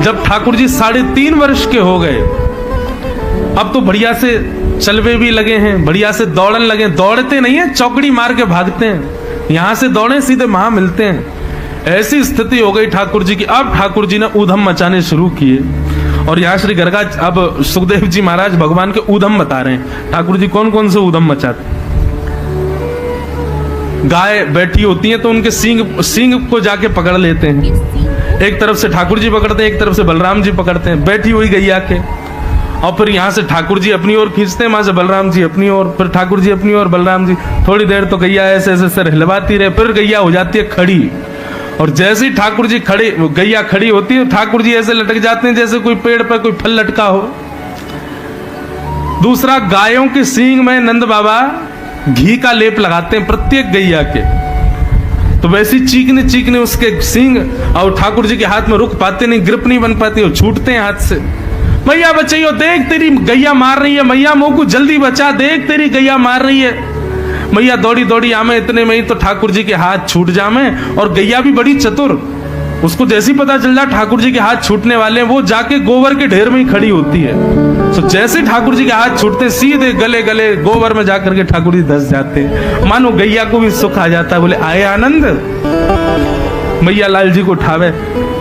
जब ठाकुर जी 3.5 वर्ष के हो गए, अब तो बढ़िया से चलवे भी लगे हैं, बढ़िया से दौड़न लगे। दौड़ते नहीं है, चौकड़ी मार के भागते हैं, यहां से दौड़े सीधे वहां मिलते हैं। ऐसी स्थिति हो गई ठाकुर जी की। अब ठाकुर जी ने ऊधम मचाने शुरू किए। और यहाँ श्री गर्गा अब सुखदेव जी महाराज भगवान के ऊधम बता रहे हैं। ठाकुर जी कौन कौन से ऊधम मचाते? गाय बैठी होती है तो उनके सींग को जाके पकड़ लेते हैं। एक तरफ से ठाकुर जी पकड़ते हैं, एक तरफ से बलराम जी पकड़ते हैं बैठी हुई गैया के। और फिर यहाँ से ठाकुर जी अपनी ओर खींचते हैं, वहां से बलराम जी अपनी ओर, फिर ठाकुर जी अपनी ओर, बलराम जी। थोड़ी देर तो गैया ऐसे ऐसे सर हिलवाती रहे, फिर गैया हो जाती है खड़ी। और जैसे ही ठाकुर जी खड़े, गैया खड़ी होती है, ठाकुर जी ऐसे लटक जाते हैं जैसे कोई पेड़ पर कोई फल लटका हो। दूसरा, गायों के सींग में नंद बाबा घी का लेप लगाते हैं प्रत्येक गैया के। तो वैसी चीखने चीखने उसके सींग, और ठाकुर जी के हाथ में रुक पाते नहीं, ग्रिप नहीं बन पाती, वो छूटते हैं हाथ से। मैया बचाइयो, देख तेरी गैया मार रही है, मैया मोकू जल्दी बचा, देख तेरी गैया मार रही है। मैया दौड़ी दौड़ी आमे, इतने में ही तो ठाकुर जी के हाथ छूट जामे। और गैया भी बड़ी चतुर, उसको जैसे ही पता चल जाए ठाकुर जी के हाथ छूटने वाले हैं, वो जाके गोबर के ढेर में ही खड़ी होती है। तो जैसे ठाकुर जी के हाथ छूटते, सीधे गले गले गोबर में जाकर के ठाकुर जी धस जाते हैं। मानो गैया को भी सुख आ जाता है, बोले आए आनंद। मैया लाल जी को उठावे,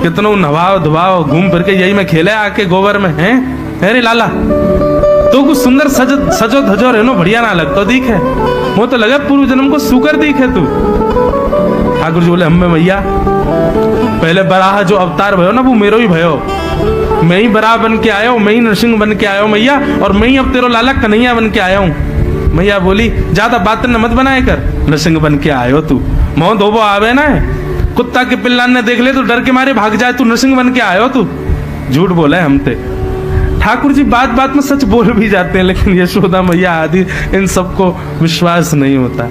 कितनों नवाओ धुवाओ, घूम फिर के यही में खेले आके गोबर में। हैं अरे लाला, तो कुछ सुंदर सजो धजो रहनो बढ़िया ना लगता दिखे, वो तो लगे पूर्व जन्म को सुकर दिखे तू। ठाकुर जी बोले हमें मैया पहले बराह जो अवतार भयो ना वो मेरो ही भयो, मैं ही बराह बन के आया हूँ, मैं ही नरसिंह बन के आया हूँ मैया, और मैं ही अब तेरो लाला कन्हैया बन के आया हूँ। मैया बोली ज्यादा बात न मत बनाए कर, नरसिंह बन के आयो तू, मोह धोबो आवे ना है, कुत्ता के पिल्लान ने देख ले तो डर के मारे भाग जाए, तू नरसिंह बन के आयो तू, झूठ बोला है हमते। ठाकुर जी बात बात में सच बोल भी जाते हैं, लेकिन यशोदा मैया आदि इन सबको विश्वास नहीं होता।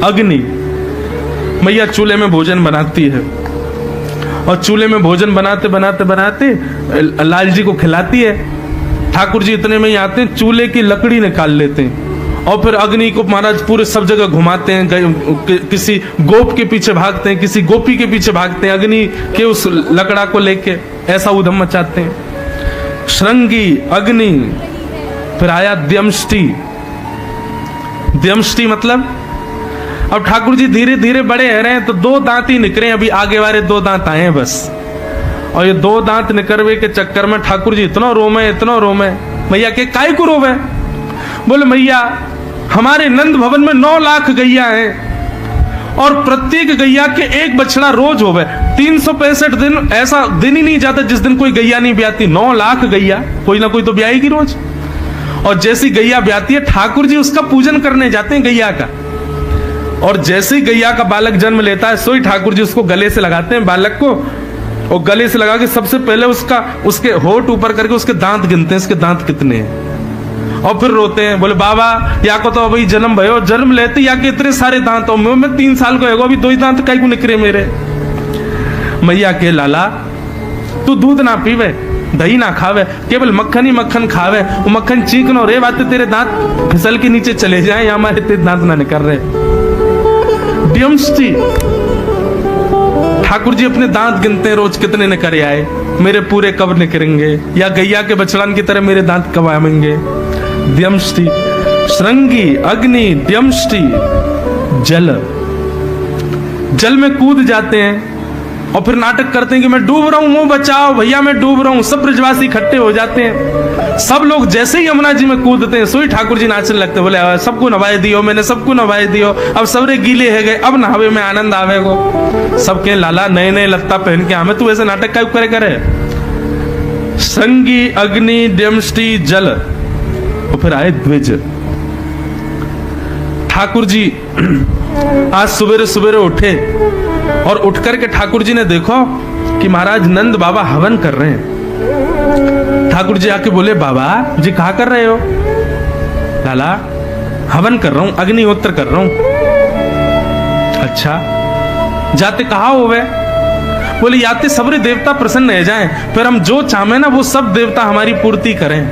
अग्नि, मैया चूल्हे में भोजन बनाती है, और चूल्हे में भोजन बनाते बनाते बनाते लाल जी को खिलाती है। ठाकुर जी इतने में ही आते हैं, चूल्हे की लकड़ी निकाल लेते हैं, और फिर अग्नि को महाराज पूरे सब जगह घुमाते हैं। किसी गोप के पीछे भागते हैं, किसी गोपी के पीछे भागते हैं, अग्नि के उस लकड़ा को लेके ऐसा उधम मचाते हैं। श्रृंगी, अग्नि, फिर आया द्यमष्टि। द्यमष्टि मतलब अब ठाकुर जी धीरे धीरे बड़े हो रहे हैं, तो 2 दांत ही निकले, अभी आगे वाले 2 दांत आए हैं बस। और ये 2 दांत निकलवे के चक्कर में ठाकुर जी इतना रोमे। मैया के काय को रोवे? बोले मैया हमारे नंद भवन में 9 लाख गैया हैं, और प्रत्येक गैया के एक बछड़ा रोज होवे। 365 दिन ऐसा दिन ही नहीं जाता जिस दिन कोई गैया नहीं ब्याती। 9 लाख गैया, कोई ना कोई तो ब्याएगी रोज। और जैसी गैया ब्याती है, ठाकुर जी उसका पूजन करने जाते हैं गैया का। और जैसे ही गैया का बालक जन्म लेता है, सोई ठाकुर जी उसको गले से लगाते हैं बालक को, और गले से लगा के सबसे पहले उसके होठ ऊपर करके उसके दांत गिनते हैं, इसके दांत कितने हैं, और फिर रोते हैं। बोले बाबा या को तो अभी जन्म भयो, जन्म लेते या के इतने सारे दांत हो, मैं 3 साल को है, अभी 2 ही दांत कई को निकले मेरे। मैया के लाला तू दूध ना पीवे, दही ना खावे, केवल मक्खन ही मक्खन खावे, वो मक्खन चीकनो रे बात तेरे दांत फिसल के नीचे चले जाए, या हमारे तेरे दांत ना निकल रहे। द्यमष्टि, ठाकुर जी अपने दांत गिनते हैं रोज कितने निकल आए, मेरे पूरे कब निकलेंगे, या गैया के बछड़ान की तरह मेरे दांत कब आएंगे। द्यमष्टि, श्रृंगी, अग्नि, द्यमष्टि। जल में कूद जाते हैं, और फिर नाटक करते हैं कि मैं डूब रहा हूं, वो बचाओ भैया मैं डूब रहा हूं। सब ब्रजवासी इकट्ठे हो जाते हैं, सब लोग जैसे ही यमुना जी में कूदते हैं, सोई ठाकुर जी नाचने लगते हैं। बोले सबको नवाए दियो, मैंने सबको नवाए दियो, अब सबरे गीले है गए, अब नहावे में आनंद आवेगो। सबके लाला नए नए लत्ता पहन के हमें तू ऐसे नाटक क्या करे। संगी, अग्नि, द्यमष्टि, जल, और फिर आए द्विज। ठाकुर जी आज सवेरे सवेरे उठे, और उठ करके ठाकुर जी ने देखो कि महाराज नंद बाबा हवन कर रहे हैं। ठाकुर जी आके बोले बाबा जी कहा कर रहे हो? लाला हवन कर रहा हूं, अग्निहोत्र कर रहा हूं। अच्छा जाते कहा होवे? बोले याते सबरे देवता प्रसन्न रह जाएं, फिर हम जो चाहे ना वो सब देवता हमारी पूर्ति करें।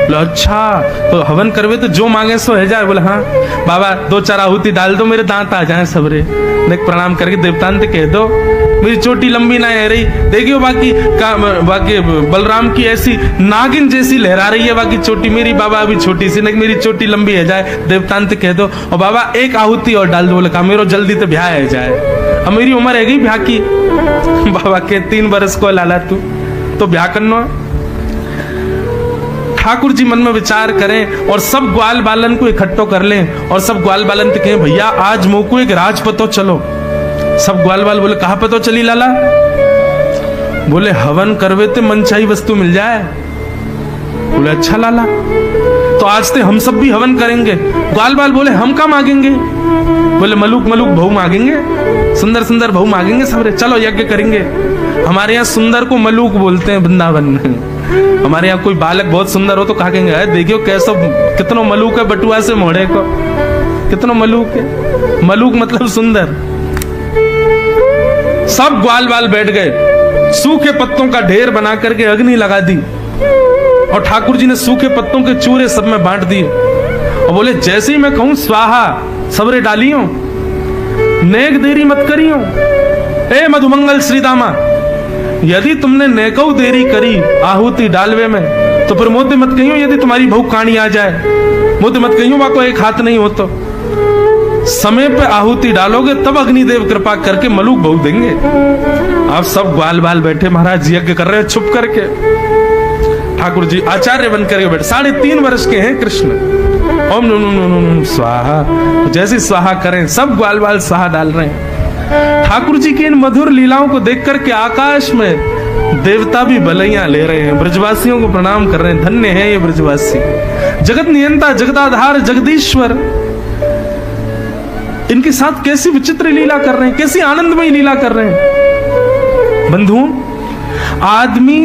बोले अच्छा, तो हवन करवे तो जो मांगे सो है जाए। बोले हाँ बाबा 2-4 आहुति डाल दो, मेरे दांत आ जाए सबरे। देख प्रणाम करके देवतांत कह दो मेरी चोटी लंबी ना है रही, देखियो बाकी बलराम की ऐसी नागिन जैसी लहरा रही है बाकी चोटी, मेरी बाबा अभी छोटी सी, नहीं मेरी चोटी लंबी है जाए, देवतांत कह दो। और बाबा 1 आहुति और डाल दो। बोले कहा मेरो जल्दी तो ब्याह है जाए, अब मेरी उम्र है गई ब्याह की। बाबा के 3 बरस को लाला तू तो ब्याह करना। ठाकुर जी मन में विचार करें और सब ग्वाल बालन को इकट्ठो कर लें और सब ग्वाल बालन तो कहें भैया आज मोको एक राज पतो चलो। सब ग्वाल बाल बोले कहां पतो चली लाला? बोले हवन करवे ते मनचाही वस्तु मिल जाए। बोले अच्छा लाला, तो आज ते हम सब भी हवन करेंगे। ग्वाल बाल बोले हम क्या मांगेंगे? बोले मलूक मलूक बहू मांगेंगे, सुंदर सुंदर बहू मांगेंगे सबरे, चलो यज्ञ करेंगे। हमारे यहाँ सुंदर को मलूक बोलते हैं वृंदावन में। हमारे यहाँ कोई बालक बहुत सुंदर हो तो कहा कहेंगे देखियो कैसा कितनो मलूक है बटुआ से मोड़े को, कितनो मलूक है। मलूक मतलब सुंदर। सब ग्वाल बाल बैठ गए, सूखे पत्तों का ढेर बना करके अग्नि लगा दी और ठाकुर जी ने सूखे पत्तों के चूरे सब में बांट दिए और बोले जैसे ही मैं कहूं स्वाहा सबरे डालियो, नेक देरी मत करियो। ए मधुमंगल श्रीदामा, यदि तुमने नेकौ देरी करी आहुति डालवे में तो फिर मोते मत कहियो यदि तुम्हारी बहू काणी आ जाए, मोते मत कहियो वाको 1 हाथ नहीं हो तो। समय पे आहुति डालोगे तब अग्निदेव कृपा करके मलूक बहू देंगे। आप सब ग्वाल बाल बैठे महाराज यज्ञ कर रहे हैं छुप करके। ठाकुर जी आचार्य बन करके बैठे, 3.5 वर्ष के हैं कृष्ण। ओम नम स्वाहा, जैसे स्वाहा करें सब ग्वाल बाल स्वाहा डाल रहे हैं। ठाकुर जी की इन मधुर लीलाओं को देख करके आकाश में देवता भी बलैया ले रहे हैं, ब्रजवासियों को प्रणाम कर रहे हैं। धन्य है ये ब्रजवासी, जगत नियंता जगदाधार जगदीश्वर। इनके साथ कैसी विचित्र लीला कर रहे हैं, कैसी आनंदमयी लीला कर रहे हैं। बंधुओं, आदमी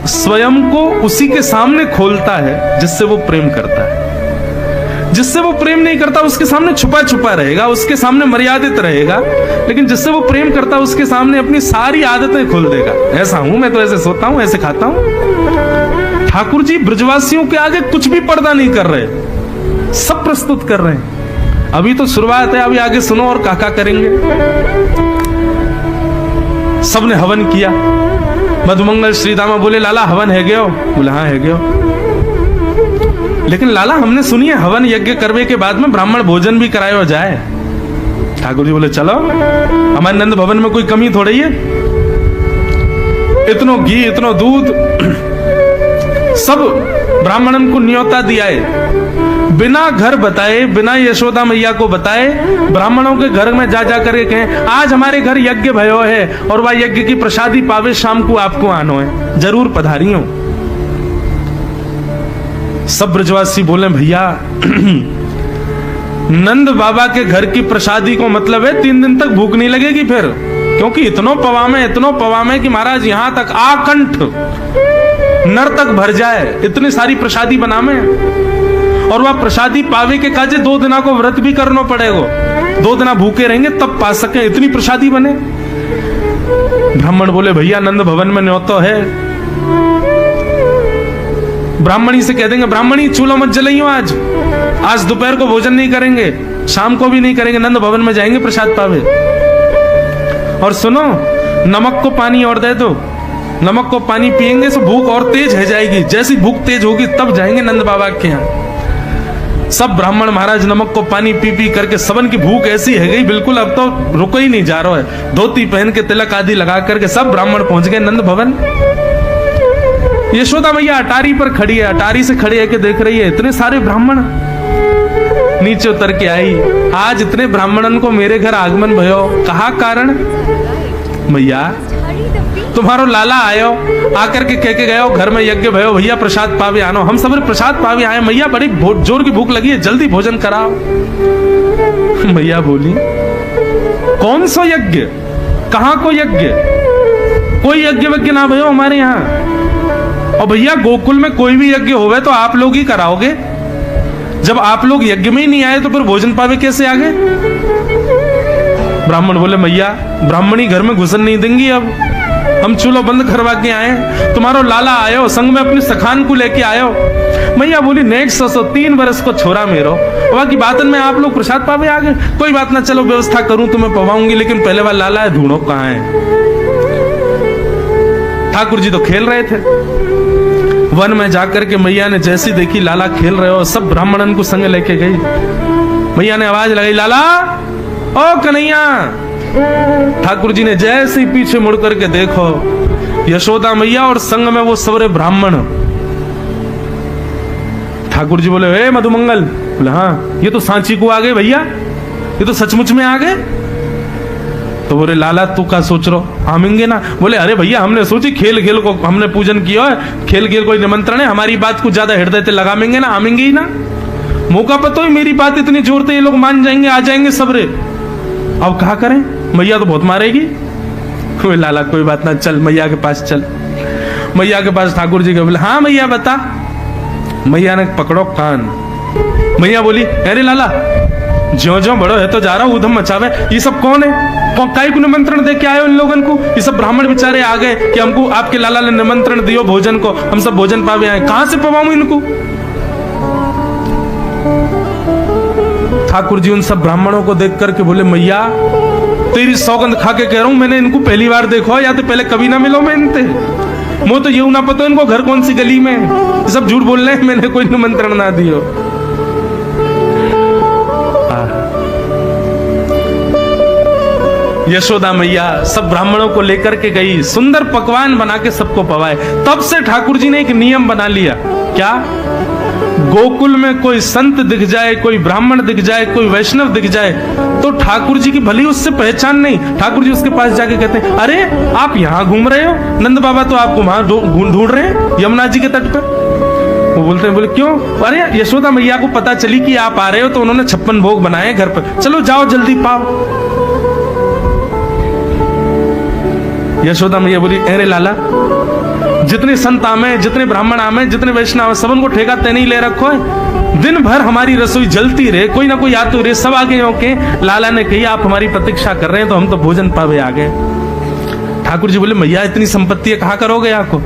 स्वयं को उसी के सामने खोलता है जिससे वो प्रेम करता है। जिससे वो प्रेम नहीं करता उसके सामने छुपा छुपा रहेगा, उसके सामने मर्यादित रहेगा। लेकिन जिससे वो प्रेम करता है उसके सामने अपनी सारी आदतें खोल देगा। ऐसा हूं मैं तो ऐसे सोता हूं, ऐसे खाता हूं। ठाकुर जी ब्रजवासियों के आगे कुछ भी पर्दा नहीं कर रहे, सब प्रस्तुत कर रहे हैं। अभी तो शुरुआत है, अभी आगे सुनो और काका करेंगे। सबने हवन किया। मधुमंगल श्रीदामा बोले लाला हवन है गयो? बोले हाँ है गयो। लेकिन लाला हमने सुनी है हवन यज्ञ करवे के बाद में ब्राह्मण भोजन भी कराया जाए। ठाकुर जी बोले चलो, हमारे नंद भवन में कोई कमी थोड़ी है। इतनो घी इतनो दूध सब ब्राह्मणन को न्योता दिया है, बिना घर बताए, बिना यशोदा मैया को बताए ब्राह्मणों के घर में जा करके कहें आज हमारे घर यज्ञ भयो है और वह यज्ञ की प्रसादी पावे, शाम को आपको आनो है, जरूर पधारियो। सब ब्रजवासी बोले भैया नंद बाबा के घर की प्रसादी को मतलब है 3 दिन तक भूख नहीं लगेगी फिर, क्योंकि इतनो पवामे कि महाराज यहां तक आकंठ नर तक भर जाए, इतनी सारी प्रसादी बनावे। और वह प्रसादी पावे के काजे 2 दिना को व्रत भी करना पड़ेगा, 2 दिना भूखे रहेंगे तब पा सके, इतनी प्रसादी बने। ब्राह्मण बोले भैया नंद भवन में न्योतो है। ब्राह्मणी से कह देंगे ब्राह्मणी चूल्हा मत जलाइयो, आज दोपहर को भोजन नहीं करेंगे, शाम को भी नहीं करेंगे, नंद भवन में जाएंगे प्रसाद पावे। और सुनो नमक को पानी और दे दो, नमक को पानी पिएंगे तो भूख और तेज है जाएगी, जैसी भूख तेज होगी तब जाएंगे नंद बाबा के यहाँ। सब ब्राह्मण महाराज नमक को पानी पी पी करके सबन की भूख ऐसी है गई बिल्कुल अब तो रुको ही नहीं जा रहा है। धोती पहन के तिलक आदि लगा करके सब ब्राह्मण पहुंच गए नंद भवन। यशोदा मैया अटारी पर खड़ी है, अटारी से खड़ी है कि देख रही है इतने सारे ब्राह्मण नीचे उतर के आई। आज इतने ब्राह्मणन को मेरे घर आगमन भयो, कहा कारण? मैया तुम्हारो लाला आयो, आकर के कह के गयो घर में यज्ञ भयो, भैया प्रसाद पावे आनो। हम सब प्रसाद पावे आए, मैया बड़ी जोर की भूख लगी है, जल्दी भोजन कराओ। मैया बोली कौन सा यज्ञ, कहां को यज्ञ? कोई यज्ञ वज्ञ ना भयो हमारे यहाँ। और भैया गोकुल में कोई भी यज्ञ होवे तो आप लोग ही कराओगे, जब आप लोग यज्ञ में ही नहीं आए तो फिर भोजन पावे कैसे आगे? ब्राह्मण बोले मैया ब्राह्मणी घर में घुसन नहीं देंगी अब, हम चूल्हा बंद करवा के आए, तुम्हारो लाला आयो संग में अपनी सखान को लेके आयो। मैया बोली नेक्स्ट 3 वर्ष को छोरा मेरो, बाकी बातन में आप लोग प्रसाद पावे आगे, कोई बात ना, चलो व्यवस्था करूं तुम्हें पवाऊंगी, लेकिन पहले वाला लाला है, ढूंढो कहाँ है। ठाकुर जी तो खेल रहे थे वन में जाकर के। मैया ने जैसी देखी लाला खेल रहे हो, सब ब्राह्मणन को संग लेके गई। मैया ने आवाज लगाई, लाला ओ कन्हैया। ठाकुर जी ने जैसे ही पीछे मुड़ करके देखो, यशोदा मैया और संग में वो सवरे ब्राह्मण। ठाकुर जी बोले, ए मधुमंगल। बोले हाँ, ये तो सांची को आ गए भैया, ये तो सचमुच में आ गए। तो बोले लाला तू क्या सोच रहो, आमेंगे ना? बोले अरे भैया हमने सोची खेल खेल को हमने पूजन किया है, खेल खेल कोई निमंत्रण है, हमारी बात को ज्यादा हृदय से लगामेंगे ना, आमेंगे ही ना। मौका पर तो मेरी बात इतनी जोर से ये लोग मान जाएंगे, आ जाएंगे सबरे। अब कहा करें, मैया तो बहुत मारेगी। बोले लाला कोई बात ना, चल मैया के पास चल। मैया के पास ठाकुर जी के बोले हाँ मैया बता। मैया ने पकड़ो कान। मैया बोली अरे लाला ज्यो ज्यो बड़ो है तो जा रहा हूं उधम मचावे, ये सब कौन है? काय को निमंत्रण दे के आए इन लोगन को? ये सब ब्राह्मण बेचारे आ गए कि हमको आपके लाला ने निमंत्रण दियो भोजन को, हम सब भोजन पावे आए, कहां से पवाऊं इनको? ठाकुर जी उन सब ब्राह्मणों को देख करके बोले मैया तेरी सौगंध खा के कह रहा हूं, मैंने इनको पहली बार देखो, या तो पहले कभी ना मिलो मैं इनसे। मुझे तो ये ना पता इनको घर कौन सी गली में, सब झूठ बोल रहे हैं, मैंने कोई निमंत्रण ना दियो। यशोदा मैया सब ब्राह्मणों को लेकर के गई, सुंदर पकवान बना के सबको पवाए। तब से ठाकुर जी ने एक नियम बना लिया, क्या? गोकुल में कोई संत दिख जाए, कोई ब्राह्मण दिख जाए, कोई वैष्णव दिख जाए, तो ठाकुर जी की भली उससे पहचान नहीं, ठाकुर जी उसके पास जाके कहते हैं अरे आप यहाँ घूम रहे हो, नंद बाबा तो आपको वहां ढूंढ रहे हैं यमुना जी के तट पर। वो बोलते हैं, बोले क्यों? अरे यशोदा मैया को पता चली कि आप आ रहे हो, तो उन्होंने 56 भोग बनाए घर पर, चलो जाओ जल्दी पाओ। यशोदा मैया बोली अरे लाला जितने संत आमे, जितने ब्राह्मण आमे, जितने वैष्णव आमे, सब उनको ठेका ते नहीं ले रखो है, दिन भर हमारी रसोई जलती रहे, कोई ना कोई आते रहे, सब आगे होके। लाला ने कही आप हमारी प्रतीक्षा कर रहे हैं तो हम तो भोजन पावे आ गए। ठाकुर जी बोले मैया इतनी संपत्ति कहाँ करोगे, आपको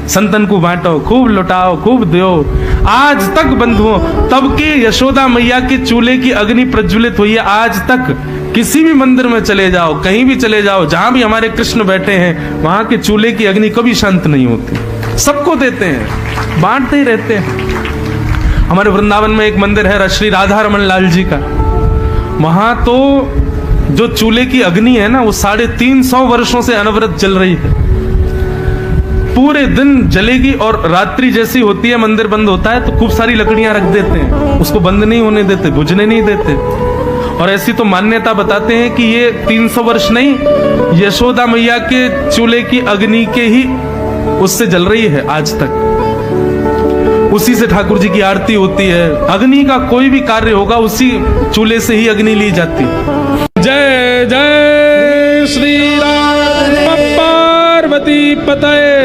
संतन को बांटो, खूब लुटाओ, खूब दो। आज तक बंधुओं तब के यशोदा मैया के चूल्हे की अग्नि प्रज्वलित हुई है, आज तक किसी भी मंदिर में चले जाओ, कहीं भी चले जाओ, जहां भी हमारे कृष्ण बैठे हैं, वहां के चूल्हे की अग्नि कभी शांत नहीं होती, सबको देते हैं, बांटते ही रहते हैं। हमारे वृंदावन में एक मंदिर है श्री राधा रमन लाल जी का, वहां तो जो चूल्हे की अग्नि है ना वो 350 वर्षों से अनवरत जल रही है, पूरे दिन जलेगी, और रात्रि जैसी होती है मंदिर बंद होता है तो खूब सारी लकड़ियां रख देते हैं, उसको बंद नहीं होने देते, बुझने नहीं देते। और ऐसी तो मान्यता बताते हैं कि ये 300 वर्ष नहीं, यशोदा मैया के चूल्हे की अग्नि के ही उससे जल रही है आज तक, उसी से ठाकुर जी की आरती होती है। अग्नि का कोई भी कार्य होगा उसी चूल्हे से ही अग्नि ली जाती है। जय जय श्री राम पार्वती पतये।